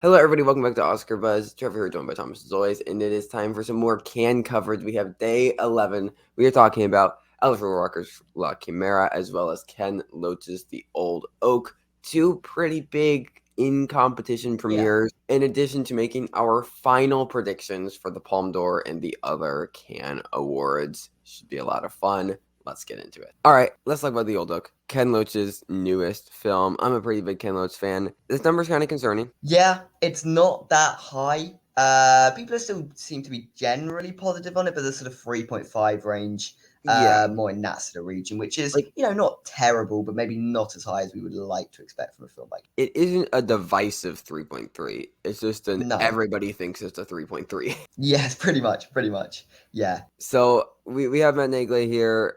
Hello, everybody. Welcome back to Oscar Buzz. Trevor here, joined by Thomas as always, and it is time for some more Cannes coverage. We have day 11. We are talking about Rohrwacher's La Chimera as well as Ken Loach's The Old Oak. Two pretty big in competition premieres, in addition to making our final predictions for the Palme d'Or and the other Cannes awards. Should be a lot of fun. Let's get into it. All right, let's talk about The Old Oak, Ken Loach's newest film. I'm a pretty big Ken Loach fan. This number's kind of concerning. Yeah, it's not that high. People still seem to be generally positive on it, but the sort of 3.5 range, Yeah. more in that sort of region, which is, Like, not terrible, but maybe not as high as we would like to expect from a film like it isn't a divisive 3.3. It's just No. everybody thinks it's a 3.3. Yes, pretty much. Yeah. So we have Matt Nagley here.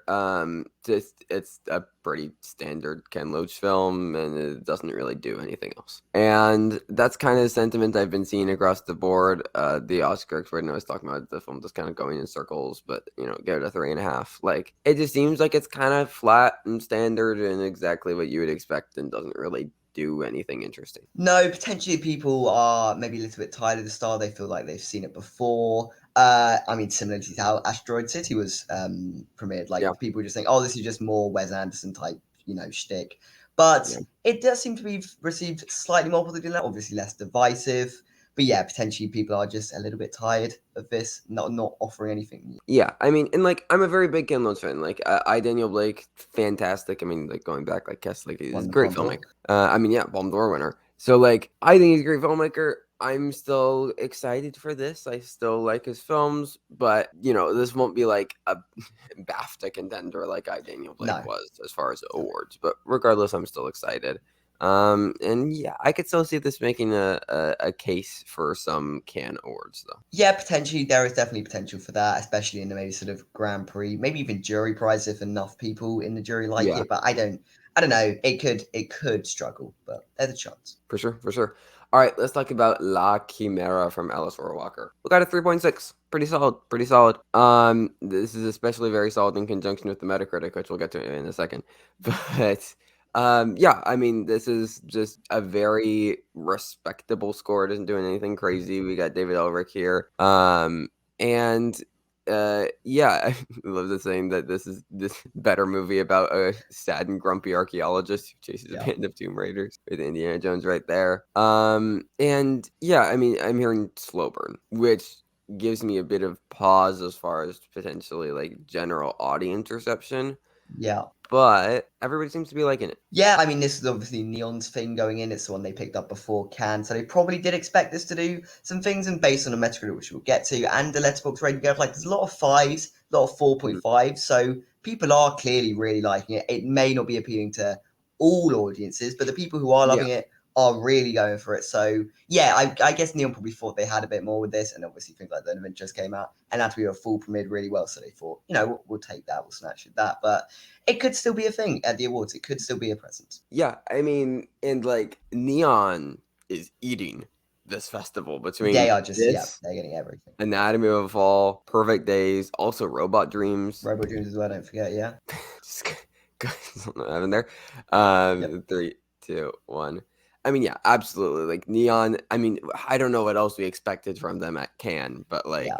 It's a pretty standard Ken Loach film, and it doesn't really do anything else. And that's kind of the sentiment I've been seeing across the board. The Oscar expert I was talking about the film just kind of going in circles, but give it a 3.5. Like, it just seems like it's kind of flat and standard and exactly what you would expect, and doesn't really do anything interesting. No, potentially people are maybe a little bit tired of the style. They feel like they've seen it before. Similarly to how Asteroid City was premiered. Like, people just think, oh, this is just more Wes Anderson type, shtick. But it does seem to be received slightly more positively than that. Obviously less divisive. But yeah, potentially people are just a little bit tired of this, not offering anything new. Yeah, I mean, and like, I'm a very big Ken Loach fan. Like, Daniel Blake, fantastic. I mean, like, going back, like, like, he's a great filmmaker. Palme d'Or winner. So, like, I think he's a great filmmaker. I'm still excited for this. I still like his films, but this won't be like a BAFTA contender like Daniel Blake was as far as awards. But regardless, I'm still excited. And yeah, I could still see this making a case for some Cannes awards, though. Yeah, potentially. There is definitely potential for that, especially in the maybe sort of Grand Prix, maybe even jury prize if enough people in the jury like it. But I don't know. It could struggle, but there's a chance. For sure. All right, let's talk about La Chimera from Rohrwacher. We got a 3.6. Pretty solid. This is especially very solid in conjunction with the Metacritic, which we'll get to in a second. But I mean, this is just a very respectable score. It isn't doing anything crazy. We got David Elric here. And I love the saying that this is this better movie about a sad and grumpy archaeologist who chases a band of Tomb Raiders with Indiana Jones right there. And yeah, I mean, I'm hearing slow burn, which gives me a bit of pause as far as potentially like general audience reception. Yeah. But everybody seems to be liking it. Yeah, I mean, this is obviously Neon's thing going in. It's the one they picked up before Cannes, so they probably did expect this to do some things. And based on a Metacritic, which we'll get to, and the Letterboxd rating, like there's a lot of 5s, a lot of 4.5. So people are clearly really liking it. It may not be appealing to all audiences, but the people who are loving it are really going for it. So yeah, I guess Neon probably thought they had a bit more with this, and obviously things like Zone of Interest came out, and that we were full premiered really well. So they thought, we'll take that, we'll snatch at that. But it could still be a thing at the awards. It could still be a present. Yeah, I mean, and like Neon is eating this festival between they are just they're getting everything. Anatomy of a Fall, Perfect Days, also Robot Dreams. Robot Dreams as well, don't forget, Just having there. 3, 2, 1. I mean, yeah, absolutely. Like Neon. I mean, I don't know what else we expected from them at Cannes, but like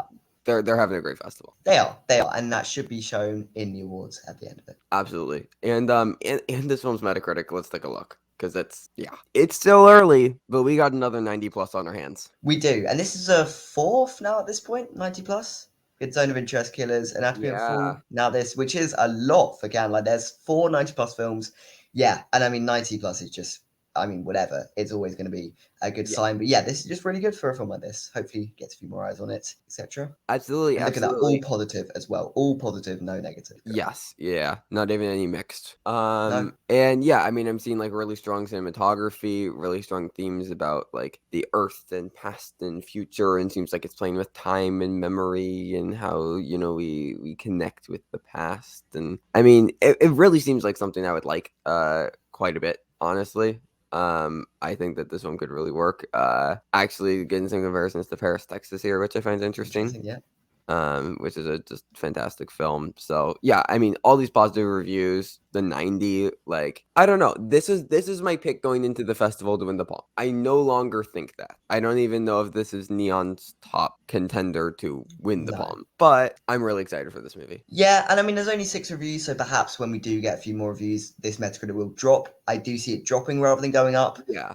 they're having a great festival. They are, and that should be shown in the awards at the end of it. Absolutely. And this film's Metacritic. Let's take a look. Because it's still early, but we got another 90 plus on our hands. We do, and this is a 4th now at this point, 90 plus. It's Zone of Interest, Killers, Anatomy of a Fall. Now this, which is a lot for Cannes. Like there's 4 90 plus films. Yeah, and I mean 90 plus is just, I mean, whatever. It's always going to be a good sign. But yeah, this is just really good for a film like this. Hopefully gets a few more eyes on it, etc. Absolutely. Look at that, all positive as well. All positive, no negative. Yes, yeah. Not even any mixed. No. And yeah, I mean, I'm seeing like really strong cinematography, really strong themes about like the earth and past and future, and seems like it's playing with time and memory and how, we connect with the past. And I mean, it really seems like something I would like quite a bit, honestly. I think that this one could really work. Actually getting some comparisons to Paris, Texas here, which I find interesting. Yeah. which is a just fantastic film. So yeah, I mean, all these positive reviews, the 90, like I don't know. This is my pick going into the festival to win the Palm. I no longer think that. I don't even know if this is Neon's top contender to win the No. Palm, but I'm really excited for this movie. Yeah, and I mean, there's only 6 reviews, so perhaps when we do get a few more reviews, this Metacritic will drop. I do see it dropping rather than going up. Yeah,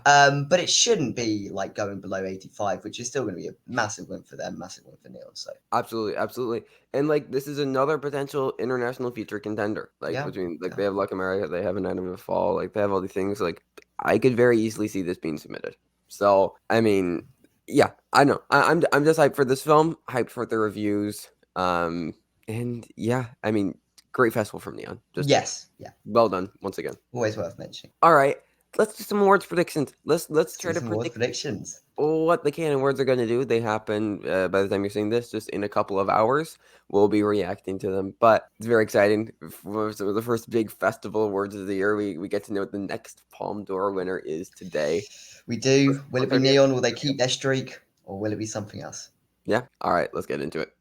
But it shouldn't be like going below 85, which is still going to be a massive win for them, massive win for Neon. So absolutely, absolutely. And like this is another potential international feature contender. Like yeah, between like yeah. they have Luck America, they have Anatomy of a Fall, like they have all these things. Like I could very easily see this being submitted. So I mean, yeah, I know. I'm just hyped for this film, hyped for the reviews. And yeah, I mean, great festival from Neon. Just Yes, yeah, well done once again. always worth mentioning. All right, let's do some awards predictions. Let's Let's try do to some awards predict predictions. what the Canon Awards are going to do. They happen by the time you're seeing this, just in a couple of hours. We'll be reacting to them, but it's very exciting. For the first big festival awards of the year, we get to know what the next Palme d'Or winner is today. We do. Will it be 30th? Neon? Will they keep their streak? Or will it be something else? Yeah. All right, let's get into it.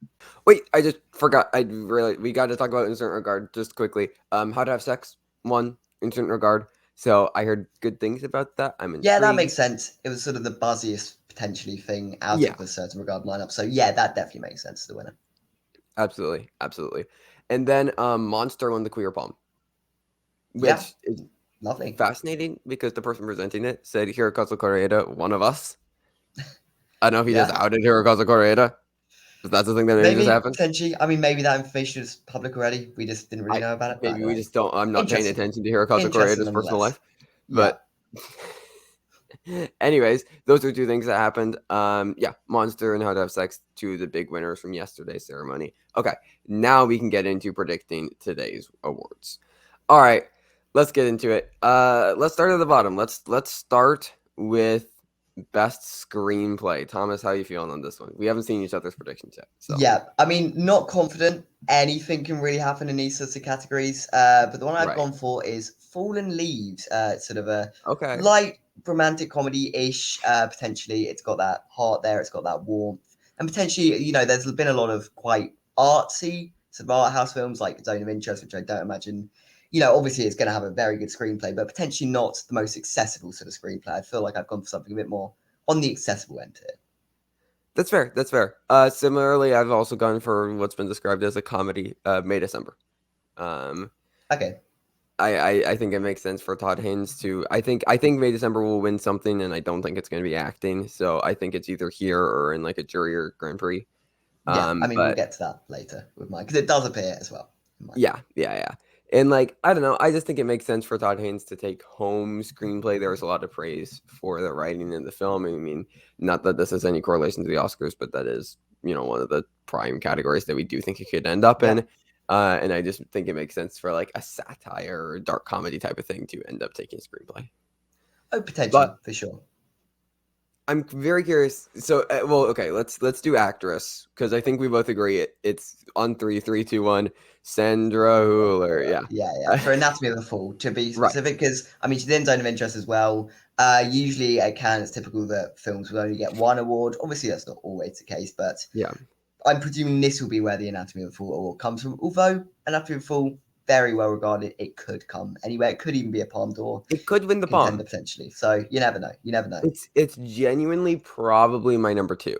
Wait, I just forgot. We got to talk about Instant Regard just quickly. How to Have Sex won Instant Regard. So I heard good things about that. I'm Yeah, that intrigued. makes sense. It was sort of the buzziest potentially thing out Yeah, of a certain regard lineup. So yeah, that definitely makes sense to the winner. absolutely, absolutely. And then Monster won the Queer Palm, Yeah, which is lovely. fascinating because the person presenting it said Hirokazu Koreeda, one of us. I don't know if he just Yeah, outed Hirokazu Koreeda. If that's the thing that maybe just maybe happened. potentially. I mean, maybe that information is public already. We just didn't really I know about it. But I maybe don't we know. just don't. I'm not paying Interesting, attention to Hirokazu interesting Koreeda's personal nonetheless. life. Yeah. But anyways, those are two things that happened. Yeah, Monster and How to Have Sex, two of the big winners from yesterday's ceremony. Okay, now we can get into predicting today's awards. All right, let's get into it. Let's start at the bottom. Let's start with best screenplay. Thomas, how you feeling on this one? We haven't seen each other's predictions yet, so Yeah, I mean, not confident anything can really happen in these sorts of categories. But the one I've right. gone for is Fallen Leaves. It's sort of a Okay. light romantic comedy-ish. Potentially, it's got that heart there. It's got that warmth, and potentially, there's been a lot of quite artsy sort of art house films like Zone of Interest, which I don't imagine. Obviously, it's going to have a very good screenplay, but potentially not the most accessible sort of screenplay. I feel like I've gone for something a bit more on the accessible end here. That's fair. That's fair. Similarly, I've also gone for what's been described as a comedy, May December. Um, Okay. I think it makes sense for Todd Haynes to. I think May December will win something, and I don't think it's going to be acting. So I think it's either here or in like a jury or Grand Prix. Yeah, I mean, we'll But get to that later with mine because it does appear as well in mine. yeah. And like I don't know, I just think it makes sense for Todd Haynes to take home screenplay. There was a lot of praise for the writing in the film. I mean, not that this has any correlation to the Oscars, but that is one of the prime categories that we do think it could end up Yeah. in. And I just think it makes sense for like a satire or dark comedy type of thing to end up taking screenplay. Oh, But potentially for sure. I'm very curious. So, well, okay, let's do actress because I think we both agree it's on three, three, two, one. Sandra Hüller, Yeah. For Anatomy of a Fall, to be right, specific, because I mean, she's in Zone of Interest as well. Usually at Cannes, it's typical that films will only get one award. Obviously, that's not always the case, but yeah. I'm presuming this will be where the Anatomy of a Fall award comes from. Although Anatomy of a Fall, very well regarded, it could come anywhere. It could even be a Palme d'Or It could win the contender Palm. potentially. So you never know. You never know. It's genuinely probably my number two.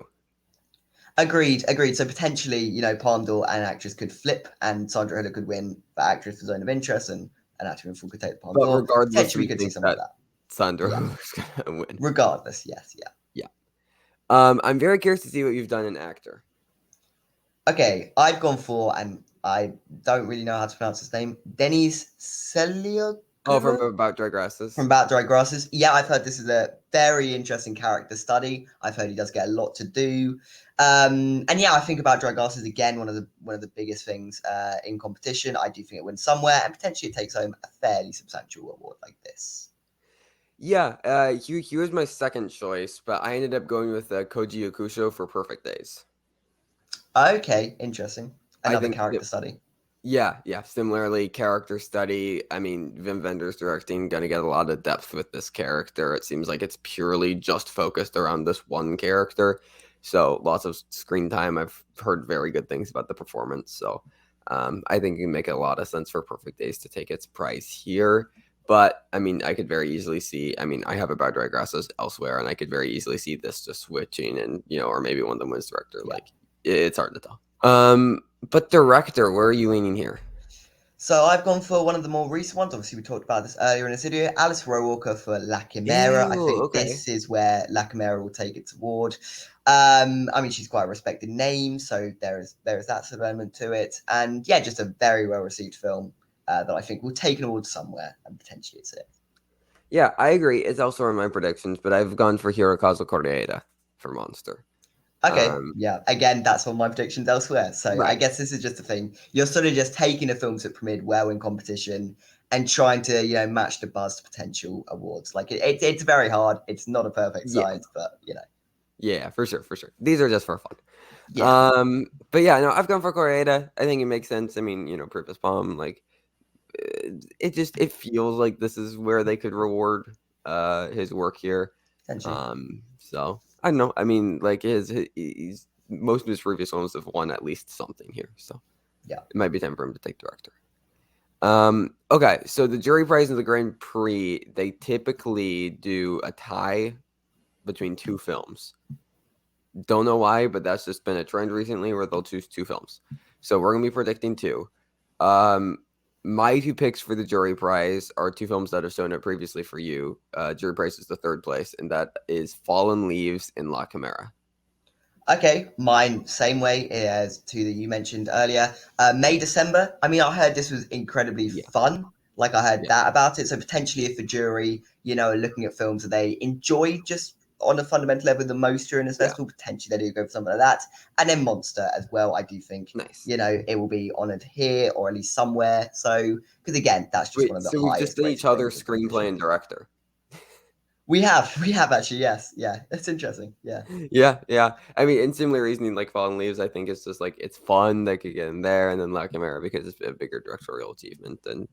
Agreed. So potentially, Palme d'Or and actress could flip, and Sandra Hüller could win for actress for Zone of Interest, and Anatomy of a Fall could take the Palme But d'Or. regardless, Potentially, we we could see think something that like that. Sandra Yeah. Hüller's gonna win. Regardless, yes, yeah. Yeah. I'm very curious to see what you've done in actor. Okay, I've gone for, and I don't really know how to pronounce his name, Denis Oh, from Selioglu About Dry from Grasses. About Dry Grasses. Yeah, I've heard this is a very interesting character study. I've heard he does get a lot to do. And yeah, I think About Dry Grasses again, one of the biggest things in competition. I do think it wins somewhere, and potentially it takes home a fairly substantial award like this. Yeah, he was my second choice, but I ended up going with Koji Yakusho for Perfect Days. Okay, interesting. I Another think character study. yeah. Similarly, character study. I mean, Wim Wenders directing gonna get a lot of depth with this character. It seems like it's purely just focused around this one character. So lots of screen time. I've heard very good things about the performance. So I think it can make a lot of sense for Perfect Days to take its prize here. But I mean, I could very easily see. I mean, I have About Dry Grasses elsewhere, and I could very easily see this just switching, and or maybe one of them wins director. Yeah. Like it's hard to tell. But director, where are you leaning here? So I've gone for one of the more recent ones. Obviously, we talked about this earlier in this video. Alice Rohrwacher for La Chimera. I Ew. think Okay. this is where La Chimera will take its award. I mean, she's quite a respected name, so there is that sort of element to it. And yeah, just a very well received film that I think will take an award somewhere, and potentially it's it. Yeah, I agree. It's also in my predictions, but I've gone for Hirokazu Koreeda for Monster. Okay, Um, yeah. Again, that's one of my predictions elsewhere. So I right. guess this is just a thing. You're sort of just taking the films that premiered well in competition and trying to, match the buzz to potential awards. Like it's very hard. It's not a perfect Yeah. science, but Yeah, for sure, for sure. These are just for fun. yeah, But yeah, no, I've gone for Koreeda. I think it makes sense. I mean, Previous Palm, like it feels like this is where they could reward his work here. potentially. So I don't know. I mean, like he's most of his previous ones have won at least something here. So Yeah. it might be time for him to take director. Okay, so the jury prize and the Grand Prix, they typically do a tie between two films. Don't know why, but that's just been a trend recently where they'll choose two films. So we're gonna be predicting two. Um, my two picks for the jury prize are two films that have shown up previously for you. Jury prize is the third place, and that is Fallen Leaves and La Chimera. Okay, mine same way as two that you mentioned earlier. May December. I mean, I heard this was incredibly Yeah, fun. Like I heard yeah, that about it. So potentially, if a jury, are looking at films that they enjoy just on a fundamental level the most during this yeah. festival, potentially they do go for something like that. And then Monster as well. I do think Nice. it will be honoured here or at least somewhere. So because again, that's just one Wait, of the so we've just highest done each rated other films in screenplay competition. and director. We have actually, yes, yeah. It's interesting, yeah. Yeah, yeah. I mean, in similar reasoning, like Fallen Leaves, I think it's just like it's fun they could get in there, and then La Chimera because it's a bigger directorial achievement than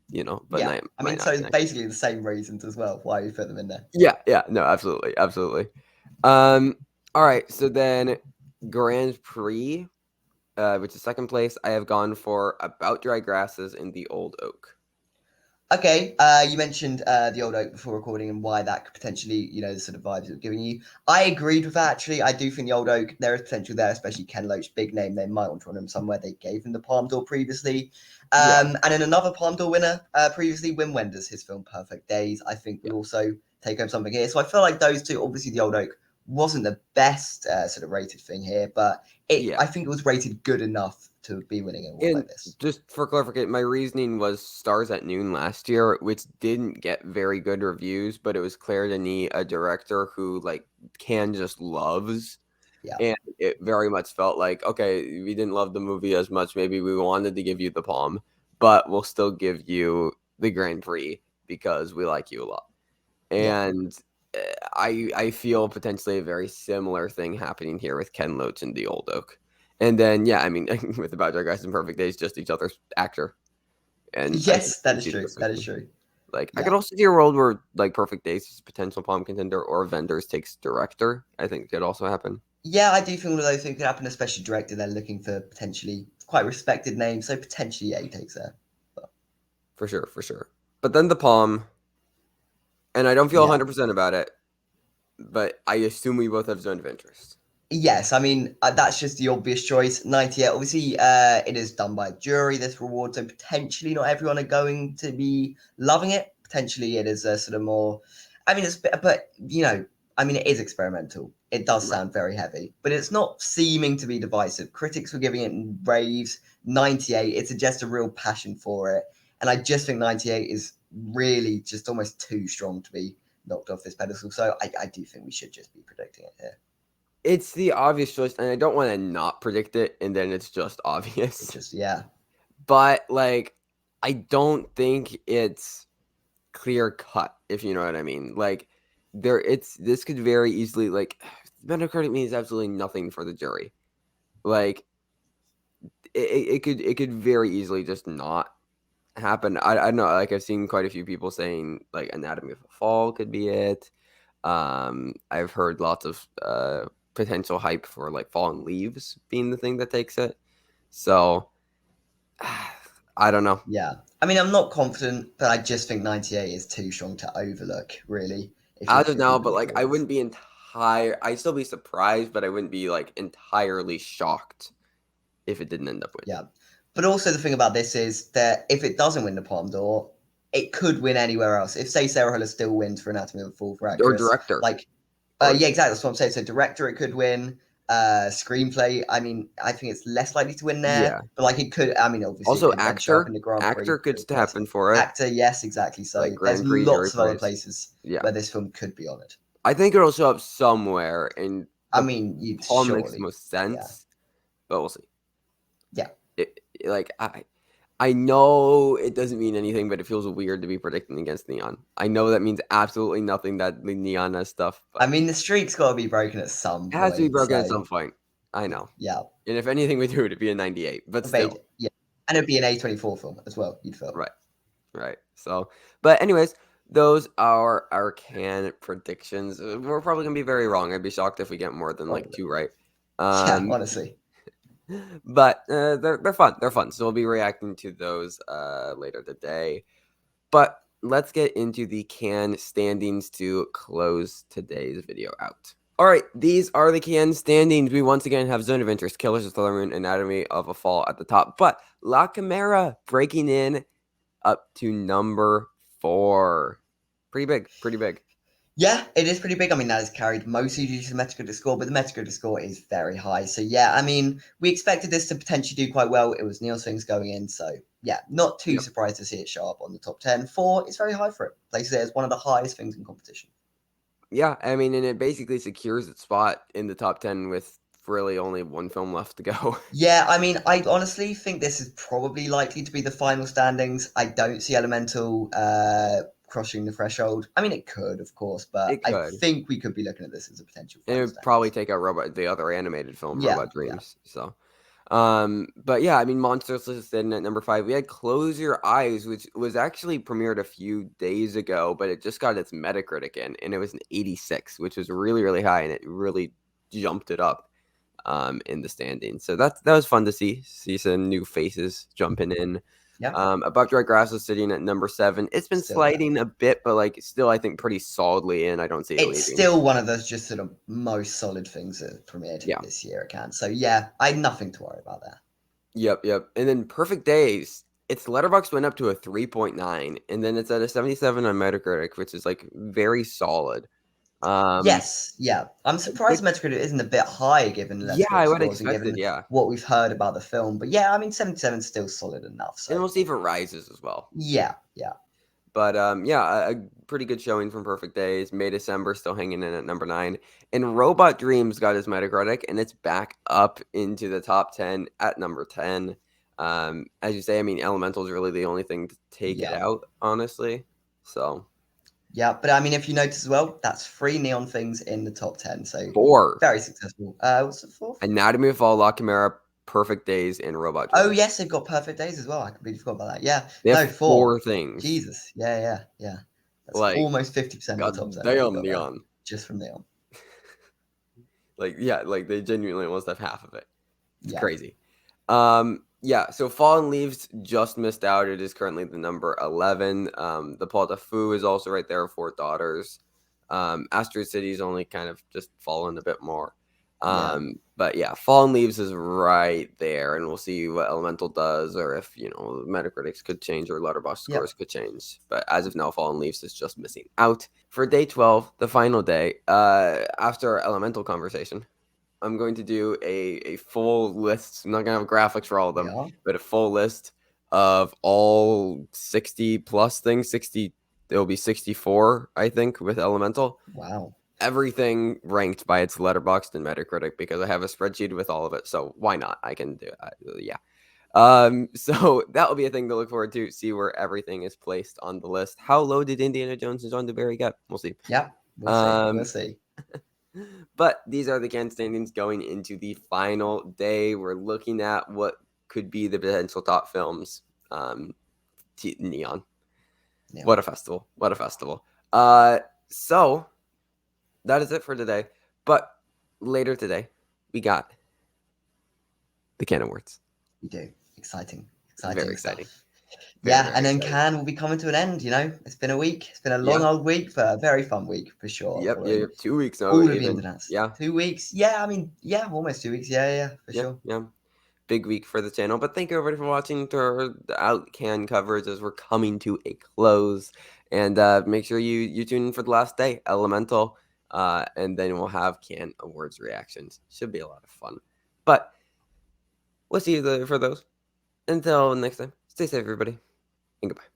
but Yeah, I might mean, not so be it's next. basically the same reasons as well why we put them in there. Yeah, yeah, no, absolutely, absolutely. Um, all right, so then Grand Prix, which is second place, I have gone for About Dry Grasses in the Old Oak. Okay, you mentioned the old oak before recording and why that could potentially, the sort of vibes it was giving you. I agreed with that actually. I do think the old oak there is potential there, especially Ken Loachs, big name. They might want to run him somewhere. They gave him the Palme d'Or previously, Yeah, and then another Palme d'Or winner previously, Wim Wenders, his film Perfect Days. I think yeah. will also take home something here. So I feel like those two, obviously the old oak wasn't the best sort of rated thing here, but Yeah. I think it was rated good enough to be winning an award And like this. just for clarification, my reasoning was Stars at Noon last year, which didn't get very good reviews, but it was Claire Denis, a director who like Can just loves. Yeah, And it very much felt like, okay, we didn't love the movie as much. Maybe we wanted to give you the palm, but we'll still give you the Grand Prix because we like you a lot. yeah. And I feel potentially a very similar thing happening here with Ken Loach and the Old Oak. And then yeah, I mean with About Dark Guys and Perfect Days, just each other's actor. And I could Yes, that is see true. those That is switching. true. Like I Yeah. could also see a world where like Perfect Days is a potential palm contender or Vendors takes director. I think could also happen. Yeah, I do think all of those things could happen, especially director. They're looking for potentially quite respected names, so potentially, yeah, he takes there. But For sure, for sure. But then the palm, and I don't feel yeah. 100% about it, but I assume we both have zone of interest. Yes, I mean, that's just the obvious choice. 98, obviously, it is done by a jury, this reward, so potentially not everyone are going to be loving it. Potentially it is a sort of more, I mean, but, I mean, it is experimental. It does Right. sound very heavy, but it's not seeming to be divisive. Critics were giving it raves. 98, it's just a real passion for it. And I just think 98 is really just almost too strong to be knocked off this pedestal. So I do think we should just be predicting it here. It's the obvious choice, and I don't want to not predict it, and then it's just It's obvious. just, yeah. But like, I don't think it's clear cut, if you know what I mean. Like, this could very easily like Metacritic means absolutely nothing for the jury. Like, it could very easily just not happen. I don't know. Like, I've seen quite a few people saying like Anatomy of a Fall could be it. I've heard lots of potential hype for like Fallen Leaves being the thing that takes it. So I don't know. Yeah. I mean, I'm not confident, but I just think 98 is too strong to overlook, really, if As of you're now, keeping but the like I points. wouldn't be I'd still be surprised, but I wouldn't be like entirely shocked if it didn't end up winning. Yeah. But also the thing about this is that if it doesn't win the Palme d'Or, it could win anywhere else. If, say, Sarah Huller still wins for Anatomy of a Fall for Or actress, director. like, Or yeah, exactly. That's what I'm saying. So director, it could win. Screenplay, I mean, I think it's less likely to win there, yeah. but like it could. I mean, obviously, it Also could then show up in actor. the Grand Prix. Actor could Of still course, happen for it. actor, yes, exactly. So Like there's Grand Prix jury lots of other prize. places Yeah. where this film could be honored. I think it'll show up somewhere, and I the mean, you'd Palm makes the surely, most yeah, sense, but we'll see. yeah. Like I know it doesn't mean anything, but it feels weird to be predicting against Neon. I know that means absolutely nothing, that the Neon has stuff, I but mean, the streak's got to be broken at some it has to be point. broken So at some point. I know. yeah, And if anything we do, it'd be a 98, but still. yeah, and it'd be an A24 film as well. You'd feel Right. Right. So, but anyways, those are our can predictions. We're probably gonna be very wrong. I'd be shocked if we get more than like probably. 2 right. Yeah, honestly. But they're fun. They're fun. So we'll be reacting to those later today. But let's get into the can standings to close today's video out. All right, these are the can standings. We once again have Zone of Interest, Killers of the Flower Moon, Anatomy of a Fall at the top, but La Chimera breaking in up to number 4. Pretty big, pretty big. Yeah, it is pretty big. I mean, that is carried mostly due to the Metacritic score, but the Metacritic score is very high. So yeah, I mean, we expected this to potentially do quite well. It was Neil's things going in, so yeah, not too Yep. surprised to see it show up on the top 10. 4 is very high for it. Places it as one of the highest things in competition. Yeah, I mean, and it basically secures its spot in the top 10 with really only one film left to go. Yeah, I mean, I honestly think this is probably likely to be the final standings. I don't see Elemental crossing the threshold. I mean, it could, of course, but It I could. think we could be looking at this as a potential And it final would probably standings. take out the other animated film, Yeah, Robot yeah. Dreams. So, but yeah, I mean, Monsters listed in at number 5. We had Close Your Eyes, which was actually premiered a few days ago, but it just got its Metacritic in, and it was an 86, which was really, really high, and it really jumped it up in the standings. So that was fun to see some new faces jumping in. Yeah. Above Dry Grass is sitting at number 7. It's been Still, yeah. sliding a bit, but like still, I think pretty solidly in. I don't see it It's leaving. still one of those just sort of most solid things that premiered Yeah. this year at Cannes. So yeah, I had nothing to worry about there. Yep. And then Perfect Days, its letterbox went up to a 3.9, and then it's at a 77 on Metacritic, which is like very solid. Yes, yeah. I'm surprised Metacritic isn't a bit high given the Yeah, I Letterboxd would scores and expect it. given Yeah, what we've heard about the film. But yeah, I mean, 77 is still solid enough. and So we'll see if it rises as well. yeah. But yeah, a pretty good showing from Perfect Days. May December still hanging in at number 9, and Robot Dreams got his Metacritic, and it's back up into the top 10 at number 10. As you say, I mean, Elemental is really the only thing to take it Yeah. out, honestly. So Yeah, but I mean, if you notice as well, that's 3 Neon things in the top 10. So 4, very successful. What's the fourth? Anatomy of a Fall, La Chimera, Perfect Days, and Robot Oh Dreams. yes, they've got Perfect Days as well. I completely forgot about that. Yeah, They have no, 4. 4 things. Jesus, yeah. That's Like, almost 50% of the top 10 they've goddamn, got there Neon. just from Neon. Like, yeah, like they genuinely almost have half of it. It's Yeah. crazy. Yeah, so Fallen Leaves just missed out. It is currently the number 11. The Paul de Fou is also right there, 4 Daughters. Asteroid City's only kind of just fallen a bit more. But yeah, Fallen Leaves is right there, and we'll see what Elemental does, or if Metacritics could change or Letterboxd scores could change. But as of now, Fallen Leaves is just missing out. For day 12, the final day, after our Elemental conversation, I'm going to do a full list. I'm not going to have graphics for all of them, but a full list of all 60 plus things. There'll be 64, I think, with Elemental. Wow. Everything ranked by its Letterboxd and Metacritic, because I have a spreadsheet with all of it. So why not? I can do it. Yeah. So that will be a thing to look forward to. See where everything is placed on the list. How low did Indiana Jones and John DeBerry get? We'll see. Yeah, we'll see. But these are the can standings going into the final day. We're looking at what could be the potential top films. Neon. What a festival. So that is it for today. But later today, we got the Cannes Awards. We do. Exciting Very exciting. stuff. Very, Yeah, very and then exciting. Cannes will be coming to an end. It's been a week. It's been a long Yeah. old week, but a very fun week for sure. Yep. Yeah. Following 2 weeks now, all of the even. internets. Yeah. 2 weeks. Yeah, I mean, yeah, almost 2 weeks. Yeah, for Yeah. sure. Yeah. Big week for the channel. But thank you everybody for watching through the out Cannes coverage as we're coming to a close. And make sure you tune in for the last day, Elemental. And then we'll have Cannes Awards reactions. Should be a lot of fun. But we'll see you for those. Until next time, stay safe, everybody, and goodbye.